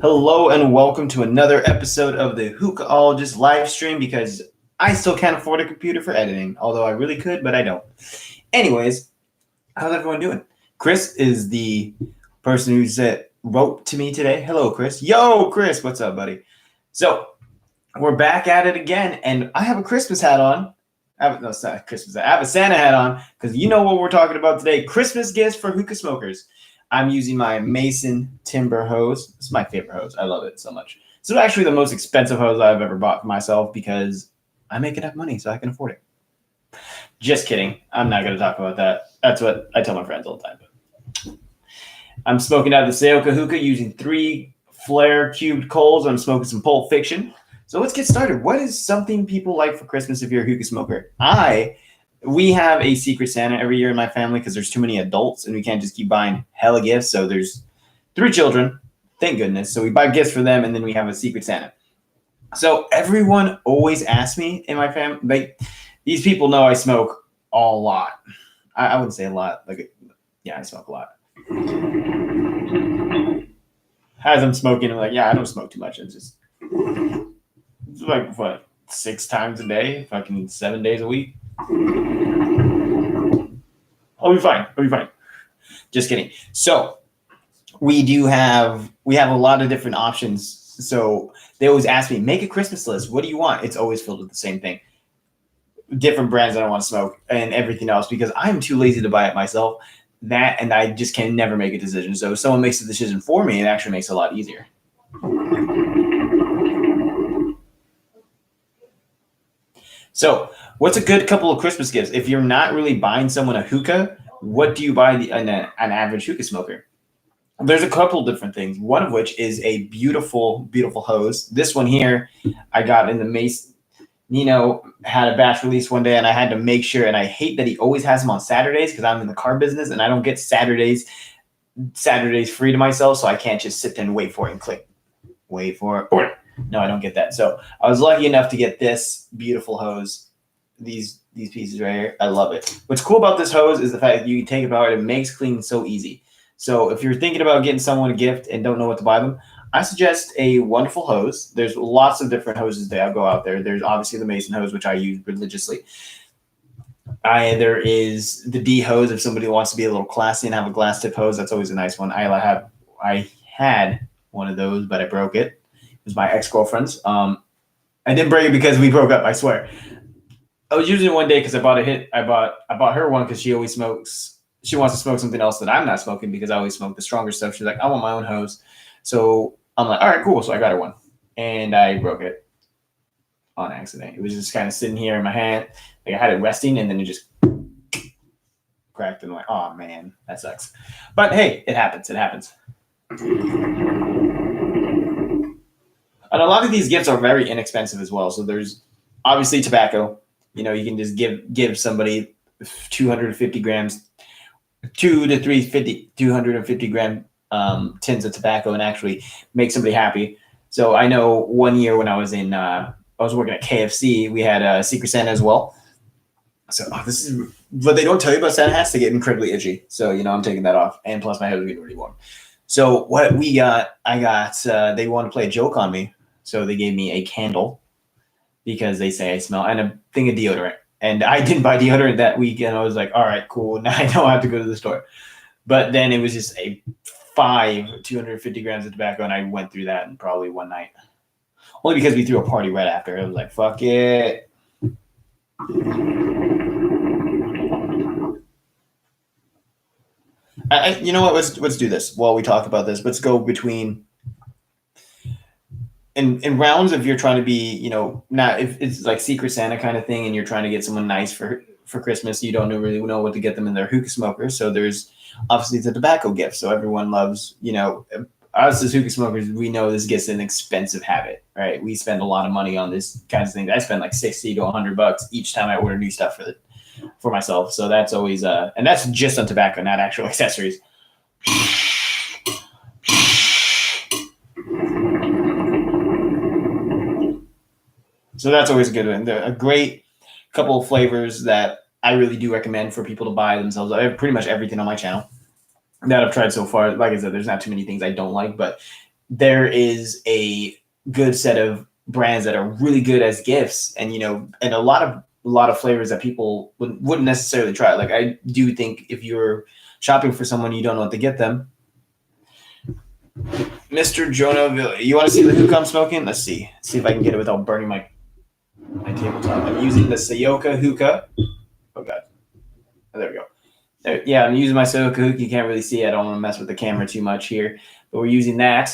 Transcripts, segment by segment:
Hello and welcome to another episode of the Hookahologist live stream because I still can't afford a computer for editing, although I really could, but I don't. Anyways, how's everyone doing? Chris is the person who wrote to me today. Hello, Chris. Yo, Chris, what's up, buddy? So we're back at it again, and I have a Christmas hat on. I have a Santa hat on because you know what we're talking about today: Christmas gifts for hookah smokers. I'm using my Mason timber hose. It's my favorite hose. I love it so much. This is actually the most expensive hose I've ever bought for myself because I make enough money so I can afford it. Just kidding. I'm not going to talk about that. That's what I tell my friends all the time. I'm smoking out of the A Hookah using 3 flare cubed coals. I'm smoking some Pulp Fiction. So let's get started. What is something people like for Christmas if you're a hookah smoker? We have a Secret Santa every year in my family because there's too many adults and we can't just keep buying hella gifts. So there's 3 children, thank goodness. So we buy gifts for them and then we have a Secret Santa. So everyone always asks me in my family, these people know I smoke a lot. I wouldn't say a lot. I smoke a lot. As I'm smoking, I'm like, yeah, I don't smoke too much. It's like, what, 6 times a day, fucking 7 days a week. I'll be fine. Just kidding. So we have a lot of different options. So they always ask me, make a Christmas list. What do you want? It's always filled with the same thing. Different brands that I want to smoke and everything else because I'm too lazy to buy it myself. That and I just can never make a decision. So if someone makes a decision for me, it actually makes it a lot easier. So what's a good couple of Christmas gifts? If you're not really buying someone a hookah, what do you buy an average hookah smoker? There's a couple different things. One of which is a beautiful, beautiful hose. This one here, I got in the Mace. Nino had a batch release one day, and I had to make sure. And I hate that he always has them on Saturdays because I'm in the car business, and I don't get Saturdays free to myself, so I can't just sit there and wait for it and click. Wait for it. Order. No, I don't get that. So I was lucky enough to get this beautiful hose. These pieces right here. I love it. What's cool about this hose is the fact that you can take it out. It makes cleaning so easy. So if you're thinking about getting someone a gift and don't know what to buy them, I suggest a wonderful hose. There's lots of different hoses that go out there. There's obviously the Mason hose, which I use religiously. There is the D hose if somebody wants to be a little classy and have a glass tip hose. That's always a nice one. I had one of those, but I broke it. It was my ex-girlfriend's. I didn't break it because we broke up, I swear. I was using it one day because I bought her one because she always smokes. She wants to smoke something else that I'm not smoking because I always smoke the stronger stuff. She's like, I want my own hose. So I'm like, all right, cool. So I got her one. And I broke it on accident. It was just kind of sitting here in my hand. Like I had it resting and then it just cracked. And I'm like, oh, man, that sucks. But hey, it happens. And a lot of these gifts are very inexpensive as well. So there's obviously tobacco. You know, you can just give somebody 250 grams, 250 gram tins of tobacco and actually make somebody happy. So I know one year when I was working at KFC, we had a Secret Santa as well. So this is what they don't tell you about Santa hats. They get incredibly itchy. So, I'm taking that off. And plus my head was getting really warm. So what they want to play a joke on me. So they gave me a candle because they say I smell, and a thing of deodorant. And I didn't buy deodorant that week. And I was like, all right, cool. Now I don't have to go to the store. But then it was just a 250 grams of tobacco. And I went through that in probably one night. Only because we threw a party right after. I was like, fuck it. You know what? Let's do this while we talk about this. Let's go between in rounds if you're trying to be, not if it's like Secret Santa kind of thing and you're trying to get someone nice for Christmas. You don't really know what to get them in their hookah smoker. So there's obviously the tobacco gift. So everyone loves, us as hookah smokers, we know this gets an expensive habit, right? We spend a lot of money on this kinds of things. I spend like $60 to $100 each time I order new stuff for myself. So that's always and that's just on tobacco, not actual accessories. So that's always a good one. A great couple of flavors that I really do recommend for people to buy themselves. I have pretty much everything on my channel that I've tried so far. Like I said, there's not too many things I don't like, but there is a good set of brands that are really good as gifts, and and a lot of flavors that people wouldn't necessarily try. Like I do think if you're shopping for someone you don't know what to get them. Mr. Jonah, you want to see the hookah I'm smoking? Let's see if I can get it without burning my tabletop. I'm using the Sayoka hookah. Oh god, there we go. Yeah, I'm using my Sayoka hookah. You can't really see it. I don't want to mess with the camera too much here, but we're using that.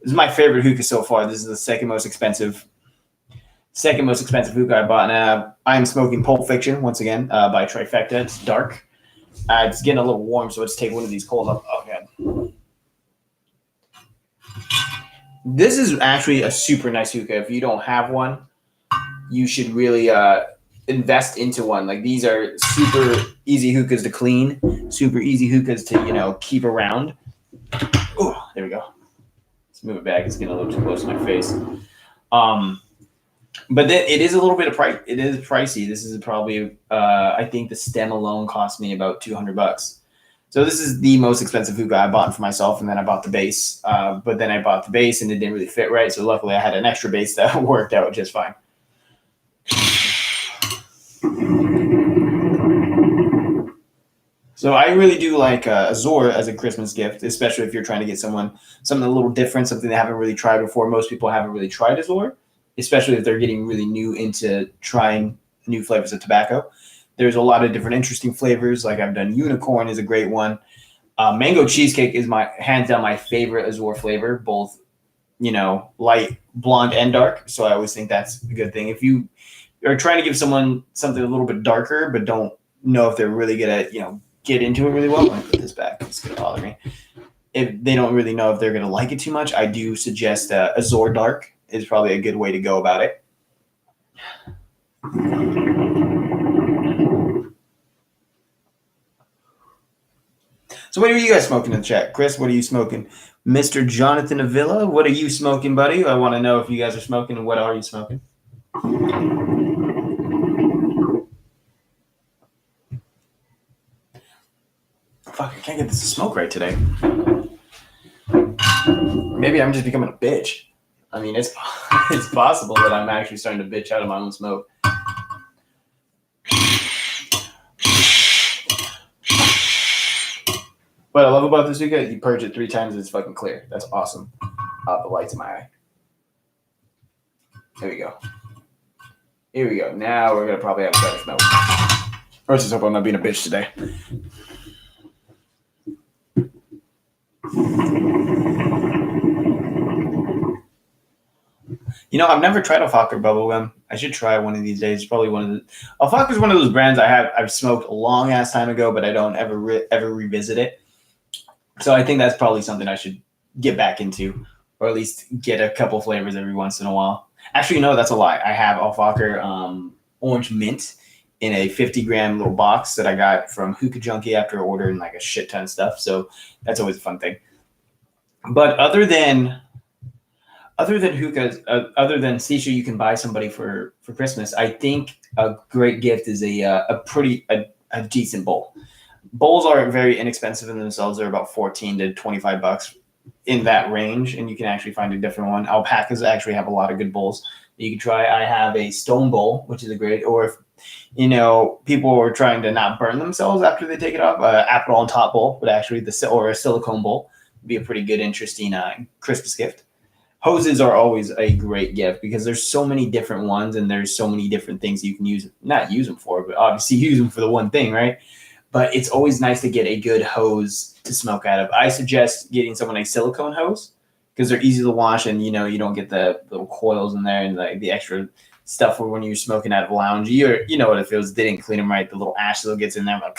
This is my favorite hookah so far. This is the second most expensive hookah I bought. And I am smoking Pulp Fiction once again by Trifecta. It's dark. It's getting a little warm, so let's take one of these cold up. Oh god. This is actually a super nice hookah. If you don't have one, you should really invest into one. Like these are super easy hookahs to clean, super easy hookahs to keep around. Oh, there we go. Let's move it back. It's getting a little too close to my face. But then it is a little bit of price. It is pricey. This is probably I think the stem alone cost me about $200. So this is the most expensive hookah I bought for myself, and then I bought the base. But then I bought the base, and it didn't really fit right. So luckily, I had an extra base that worked out just fine. So I really do like Azor as a Christmas gift, especially if you're trying to get someone something a little different, something they haven't really tried before. Most people haven't really tried Azor, especially if they're getting really new into trying new flavors of tobacco. There's a lot of different interesting flavors. Like I've done unicorn is a great one. Mango cheesecake is my hands down my favorite Azor flavor, both light, blonde, and dark. So I always think that's a good thing. If you are trying to give someone something a little bit darker, but don't know if they're really gonna get into it really well. Let me put this back. It's gonna bother me. If they don't really know if they're gonna like it too much, I do suggest Azor Dark is probably a good way to go about it. So what are you guys smoking in the chat? Chris, what are you smoking? Mr. Jonathan Avila, what are you smoking, buddy? I want to know if you guys are smoking and what are you smoking? Fuck, I can't get this to smoke right today. Maybe I'm just becoming a bitch. I mean, it's possible that I'm actually starting to bitch out of my own smoke. What I love about this hookah, you purge it 3 times, it's fucking clear. That's awesome. The light's in my eye. There we go. Here we go. Now we're going to probably have a better smoke. Or just hope I'm not being a bitch today. I've never tried Alfaka bubblegum. I should try one of these days. It's probably one of the... Alfaka is one of those brands I've smoked a long ass time ago, but I don't ever revisit it. So I think that's probably something I should get back into, or at least get a couple flavors every once in a while. Actually, no, that's a lie. I have Alfaka orange mint in a 50-gram little box that I got from Hookah Junkie after ordering like a shit ton of stuff. So that's always a fun thing. But other than hookahs, other than shisha you can buy somebody for Christmas, I think a great gift is a decent bowl. Bowls are very inexpensive in themselves. They're about $14 to $25 in that range, and you can actually find a different one. Alpacas actually have a lot of good bowls that you can try. I have a stone bowl, which is a great, or if people are trying to not burn themselves after they take it off, apple on top bowl would actually or a silicone bowl would be a pretty good, interesting Christmas gift. Hoses are always a great gift because there's so many different ones and there's so many different things you can not use them for, but obviously use them for the one thing, right? But it's always nice to get a good hose to smoke out of. I suggest getting someone a silicone hose because they're easy to wash and, you don't get the little coils in there and the extra stuff where when you're smoking out of a lounge, you know what it feels. They didn't clean them right. The little ash still gets in there. Like,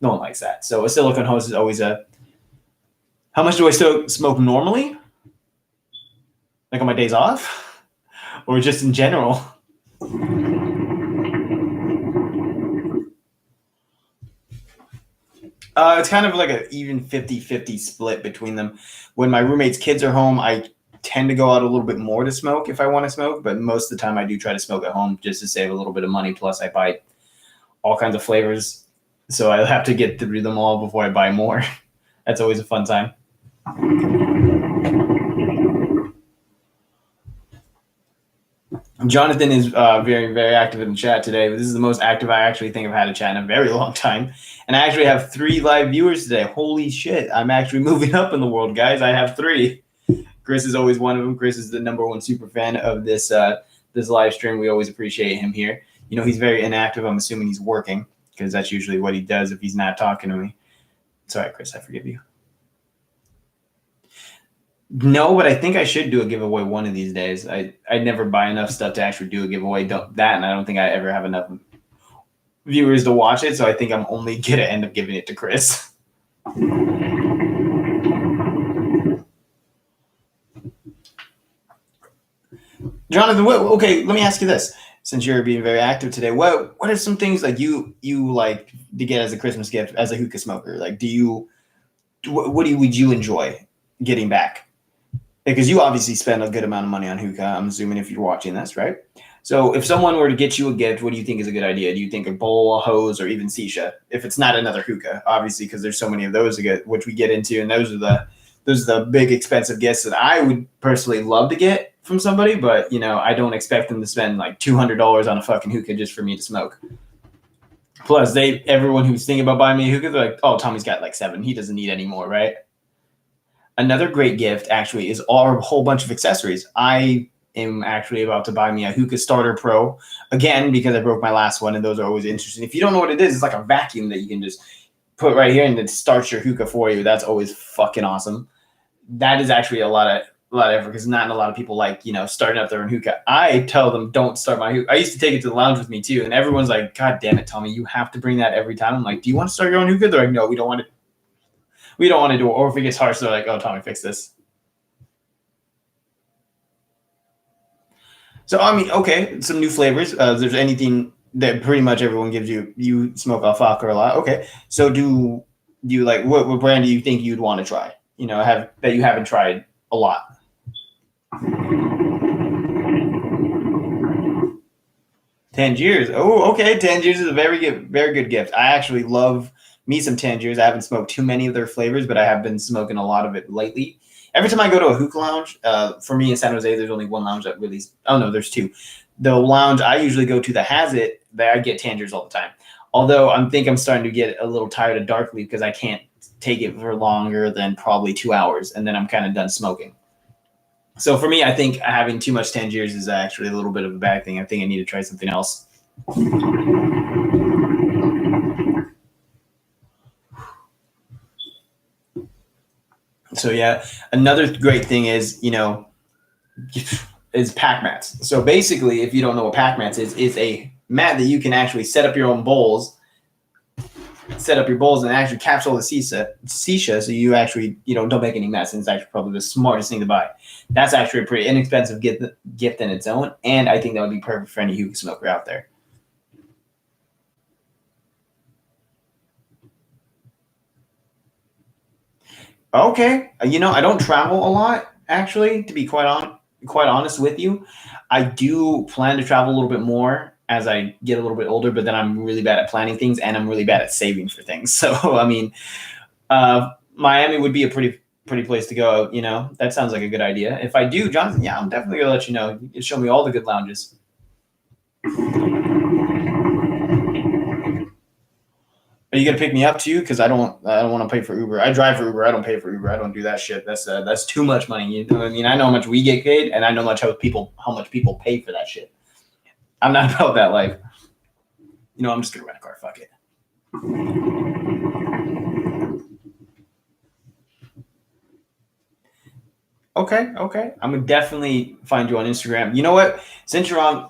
no one likes that. So a silicone hose is always how much do I still smoke normally? Like on my days off? Or just in general? It's kind of like an even 50-50 split between them. When my roommate's kids are home, I tend to go out a little bit more to smoke if I want to smoke, but most of the time I do try to smoke at home just to save a little bit of money. Plus I buy all kinds of flavors. So I have to get through them all before I buy more. That's always a fun time. Jonathan is very, very active in the chat today. This is the most active I actually think I've had a chat in a very long time. And I actually have 3 live viewers today. Holy shit. I'm actually moving up in the world, guys. I have 3. Chris is always one of them. Chris is the #1 super fan of this this live stream. We always appreciate him here. You know, he's very inactive. I'm assuming he's working because that's usually what he does if he's not talking to me. Sorry, Chris, I forgive you. No, but I think I should do a giveaway one of these days. I never buy enough stuff to actually do a giveaway. And I don't think I ever have enough viewers to watch it, so I think I'm only going to end up giving it to Chris. Jonathan, okay, let me ask you this. Since you're being very active today, what are some things like you like to get as a Christmas gift as a hookah smoker? Like, would you enjoy getting back? Because you obviously spend a good amount of money on hookah, I'm assuming, if you're watching this, right? So if someone were to get you a gift, what do you think is a good idea? Do you think a bowl, a hose, or even shisha? If it's not another hookah, obviously, because there's so many of those which we get into, and those are the big expensive gifts that I would personally love to get from somebody, but I don't expect them to spend like $200 on a fucking hookah just for me to smoke. Plus, everyone who's thinking about buying me a hookah, they're like, "Oh, Tommy's got like 7. He doesn't need any more, right?" Another great gift actually is a whole bunch of accessories. I am actually about to buy me a Hookah Starter Pro again because I broke my last one, and those are always interesting. If you don't know what it is, it's like a vacuum that you can just put right here and it starts your hookah for you. That's always fucking awesome. That is actually a lot of effort because not a lot of people like starting up their own hookah. I tell them don't start my hookah. I used to take it to the lounge with me too, and everyone's like, "God damn it, Tommy, you have to bring that every time." I'm like, "Do you want to start your own hookah?" They're like, "No, we don't want to." We don't want to do it. Or if it gets harsh, they're like, "Oh, Tommy, fix this." So, I mean, okay, some new flavors. There's anything that pretty much everyone gives you. You smoke alfalfa a lot. Okay. So do you like, what brand do you think you'd want to try? That you haven't tried a lot? Tangiers. Oh, okay. Tangiers is a very good gift. I actually love me some Tangiers. I haven't smoked too many of their flavors, but I have been smoking a lot of it lately. Every time I go to a hookah lounge, for me in San Jose, there's only one lounge that really. Oh no, there's 2. The lounge I usually go to that has it, that I get Tangiers all the time. Although I'm starting to get a little tired of dark leaf because I can't take it for longer than probably 2 hours, and then I'm kind of done smoking. So for me, I think having too much Tangiers is actually a little bit of a bad thing. I think I need to try something else. So yeah, another great thing is pack mats. So basically, if you don't know what pack mats is a mat that you can actually set up your own bowls, and actually capsule the shisha, so you actually don't make any mess, and it's actually probably the smartest thing to buy. That's actually a pretty inexpensive gift in its own, and I think that would be perfect for any hookah smoker out there. Okay, I don't travel a lot, actually, to be quite honest with you. I do plan to travel a little bit more as I get a little bit older, but then I'm really bad at planning things, and I'm really bad at saving for things. So, I mean, Miami would be a pretty place to go. That sounds like a good idea. If I do, Jonathan, yeah, I'm definitely gonna let you know. You can show me all the good lounges. Are you gonna pick me up too? Because I don't want to pay for Uber. I drive for Uber. I don't pay for Uber. I don't do that shit. That's too much money. You know what I mean? I know how much we get paid, and I know how much people pay for that shit. I'm not about that life. I'm just gonna rent a car. Fuck it. Okay. I'm gonna definitely find you on Instagram. You know what? Since you're on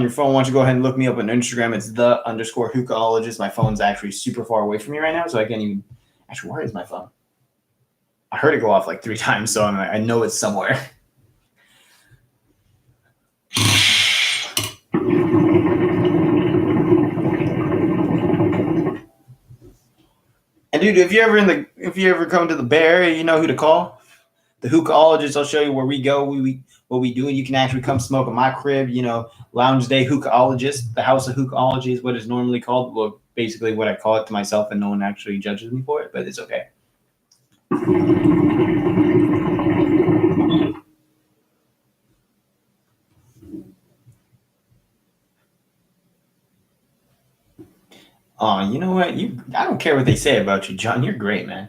your phone, why don't you go ahead and look me up on Instagram? It's _hookahologist. My phone's actually super far away from me right now, so I can't even. Actually, where is my phone? I heard it go off like 3 times, so I know it's somewhere. And dude, if you ever come to the Bay Area, you know who to call. the hookahologists. I'll show you where we go. What we do. You can actually come smoke at my crib. Lounge day hookahologist. The House of Hookahology is what it's normally called. Well, basically what I call it to myself, and no one actually judges me for it, but it's okay. Oh, you know what? I don't care what they say about you, John. You're great, man.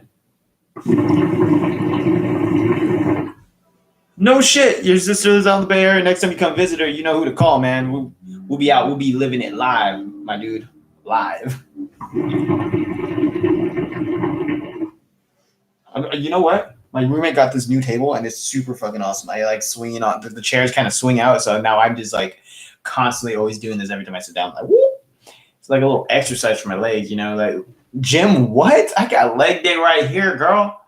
No shit. Your sister lives out in the Bay Area. Next time you come visit her, you know who to call, man. We'll be out. We'll be living it live, my dude. Live. You know what? My roommate got this new table, and it's super fucking awesome. I like swinging on the chairs, kind of swing out. So now I'm just like constantly always doing this every time I sit down. Like, whoop. It's like a little exercise for my legs, Like, Jim, what? I got leg day right here, girl.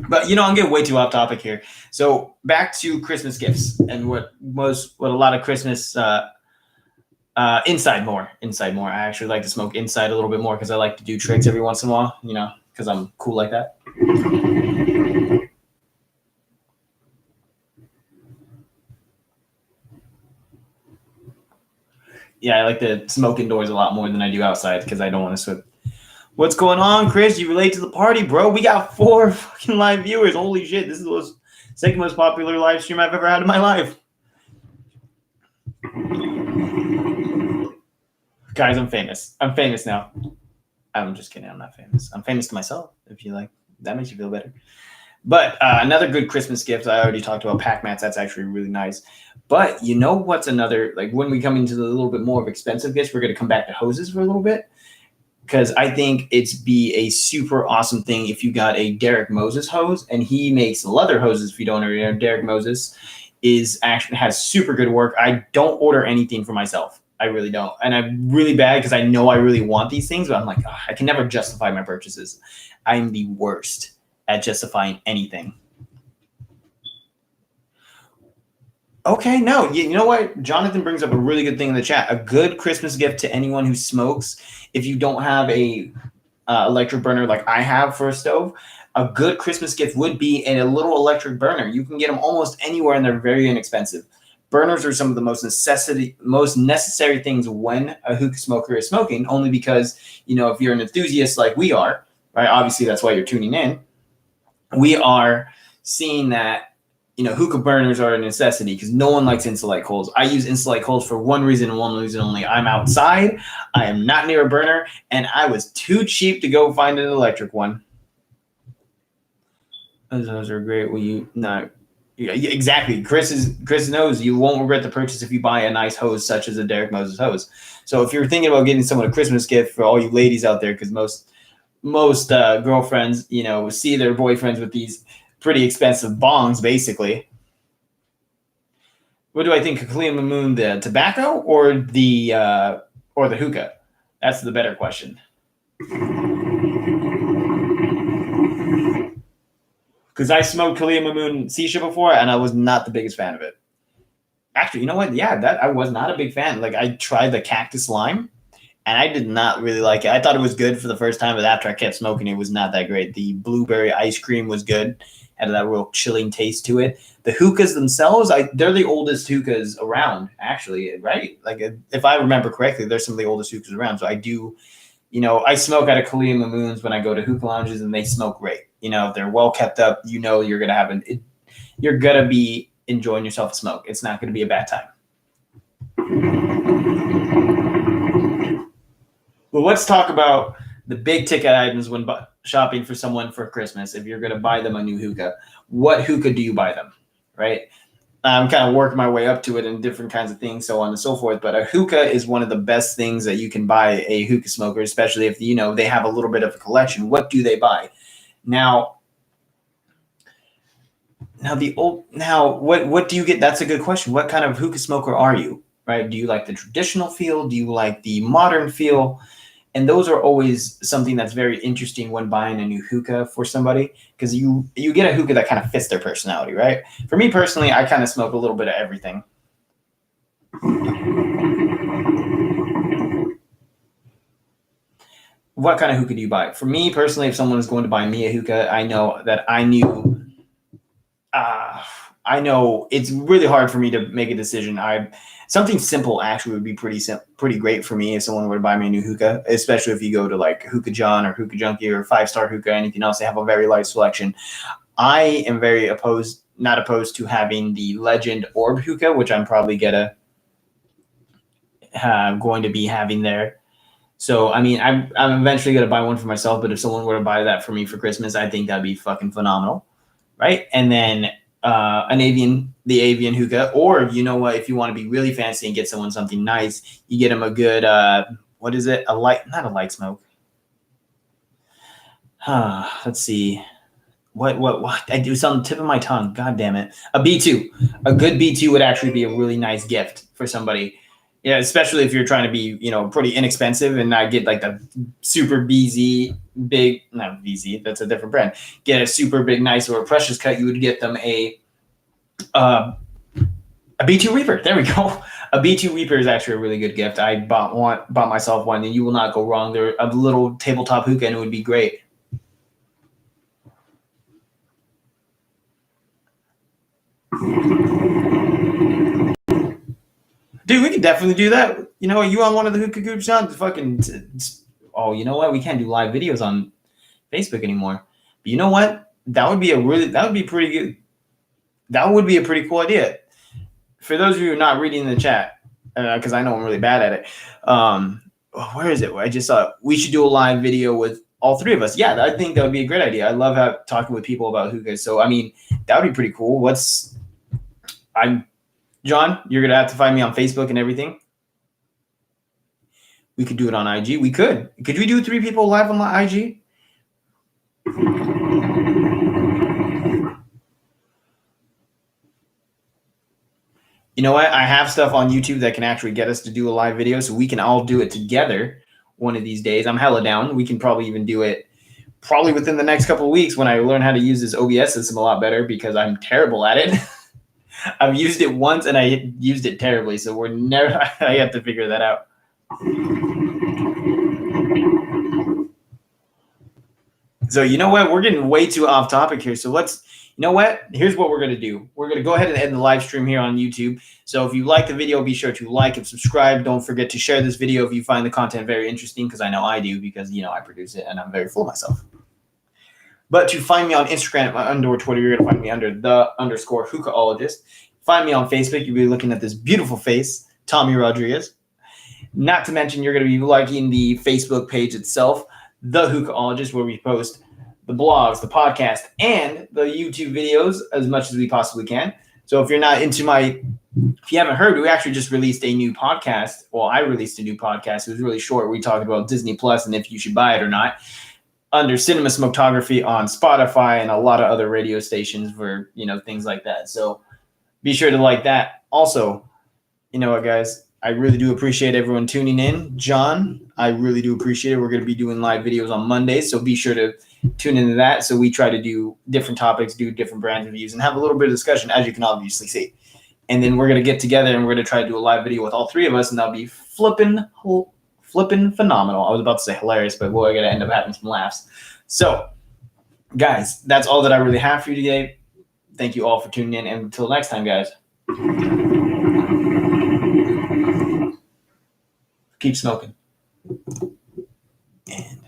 But I'm getting way too off topic here. So back to Christmas gifts and what a lot of Christmas inside more. I actually like to smoke inside a little bit more because I like to do tricks every once in a while, because I'm cool like that. Yeah, I like to smoke indoors a lot more than I do outside because I don't want to sweat. What's going on, Chris? You relate to the party, bro? We got 4 fucking live viewers. Holy shit. This is the second most popular live stream I've ever had in my life. Guys, I'm famous. I'm famous now. I'm just kidding. I'm not famous. I'm famous to myself, if you like. That makes you feel better. But another good Christmas gift, I already talked about pack mats. That's actually really nice. But you know what's another, like when we come into the little bit more of expensive gifts, we're going to come back to hoses for a little bit. Because I think it's be a super awesome thing if you got a Derek Moses hose, and he makes leather hoses. If you don't already know, Derek Moses has super good work. I don't order anything for myself. I really don't, and I'm really bad because I know I really want these things, but I'm like, I can never justify my purchases. I'm the worst at justifying anything. Okay, no, you know what? Jonathan brings up a really good thing in the chat. A good Christmas gift to anyone who smokes, if you don't have a electric burner like I have for a stove, a good Christmas gift would be a little electric burner. You can get them almost anywhere, and they're very inexpensive. Burners are some of the most necessary things when a hookah smoker is smoking, only because, if you're an enthusiast like we are, right? Obviously, that's why you're tuning in. We are seeing that hookah burners are a necessity because no one likes Insulite coals. I use Insulite coals for one reason and one reason only. I'm outside. I am not near a burner, and I was too cheap to go find an electric one. Those are great. Will you not? Yeah, exactly. Chris knows you won't regret the purchase if you buy a nice hose such as a Derek Moses hose. So if you're thinking about getting someone a Christmas gift for all you ladies out there, because most girlfriends, see their boyfriends with these pretty expensive bongs, basically. What do I think of Kalia Moon, the tobacco or the hookah? That's the better question. Because I smoked Kalia Moon Sisha before, and I was not the biggest fan of it. Actually, you know what? Yeah, I was not a big fan. Like, I tried the cactus lime, and I did not really like it. I thought it was good for the first time, but after I kept smoking, it was not that great. The blueberry ice cream was good. Had that real chilling taste to it. The hookahs themselves, they're the oldest hookahs around, actually, right? Like, if I remember correctly, they're some of the oldest hookahs around. So I do, I smoke out of Kalia Moons when I go to hookah lounges, and they smoke great. If they're well kept up, you're gonna have you're gonna be enjoying yourself a smoke. It's not gonna be a bad time. Well, let's talk about the big ticket items when shopping for someone for Christmas. If you're going to buy them a new hookah, what hookah do you buy them, right? I'm kind of working my way up to it in different kinds of things, so on and so forth. But a hookah is one of the best things that you can buy a hookah smoker, especially if, they have a little bit of a collection. What do they buy? Now, what do you get? That's a good question. What kind of hookah smoker are you, right? Do you like the traditional feel? Do you like the modern feel? And those are always something that's very interesting when buying a new hookah for somebody, because you get a hookah that kind of fits their personality, right? For me personally, I kind of smoke a little bit of everything. what kind of hookah do you buy? For me personally, if someone is going to buy me a hookah, I know that I know it's really hard for me to make a decision. Something simple actually would be pretty great for me if someone were to buy me a new hookah, especially if you go to like Hookah John or Hookah Junkie or 5-Star Hookah, anything else. They have a very light selection. I am not opposed to having the Legend Orb hookah, which I'm probably going to be having there. So, I mean, I'm eventually going to buy one for myself, but if someone were to buy that for me for Christmas, I think that'd be fucking phenomenal. Right. And then the avian hookah, or you know what, if you want to be really fancy and get someone something nice, you get them a good, what is it? Not a light smoke. Let's see. What? I do something tip of my tongue. God damn it. A B2. A good B2 would actually be a really nice gift for somebody. Yeah, especially if you're trying to be, pretty inexpensive and not get like the super BZ big, not BZ, that's a different brand. Get a super big, nice or a precious cut. You would get them a B2 Reaper. There we go. A B2 Reaper is actually a really good gift. I bought myself one, and you will not go wrong. They're a little tabletop hookah, and it would be great. Dude, we could definitely do that. You know what? You on one of the hookah groups, John? Oh, you know what? We can't do live videos on Facebook anymore. But you know what? That would be pretty good. That would be a pretty cool idea. For those of you who are not reading the chat, because I know I'm really bad at it. Where is it? I just saw we should do a live video with all three of us. Yeah, I think that would be a great idea. I love talking with people about hookahs. So, I mean, that would be pretty cool. John, you're going to have to find me on Facebook and everything. We could do it on IG. We could. Could we do 3 people live on my IG? You know what? I have stuff on YouTube that can actually get us to do a live video, so we can all do it together one of these days. I'm hella down. We can probably even do it within the next couple of weeks when I learn how to use this OBS system a lot better, because I'm terrible at it. I've used it once and I used it terribly, so I have to figure that out. So you know what? We're getting way too off topic here. So you know what? Here's what we're going to do. We're going to go ahead and end the live stream here on YouTube. So if you like the video, be sure to like and subscribe. Don't forget to share this video if you find the content very interesting, because I know I do, because, I produce it and I'm very full of myself. But to find me on Instagram or Twitter, you're going to find me under _hookahologist. Find me on Facebook. You'll be looking at this beautiful face, Tommy Rodriguez. Not to mention, you're going to be liking the Facebook page itself, The Hookahologist, where we post the blogs, the podcast, and the YouTube videos as much as we possibly can. So if you're not if you haven't heard, we actually just released a new podcast. Well, I released a new podcast. It was really short. We talked about Disney Plus and if you should buy it or not, under Cinema Smoketography on Spotify and a lot of other radio stations for, things like that. So be sure to like that. Also, you know what, guys? I really do appreciate everyone tuning in. John, I really do appreciate it. We're going to be doing live videos on Mondays, so be sure to tune into that. So we try to do different topics, do different brand reviews, and have a little bit of discussion, as you can obviously see. And then we're going to get together and we're going to try to do a live video with all 3 of us, and that'll be flipping phenomenal. I was about to say hilarious, but we're going to end up having some laughs. So, guys, that's all that I really have for you today. Thank you all for tuning in, and until next time, guys. Keep smoking. And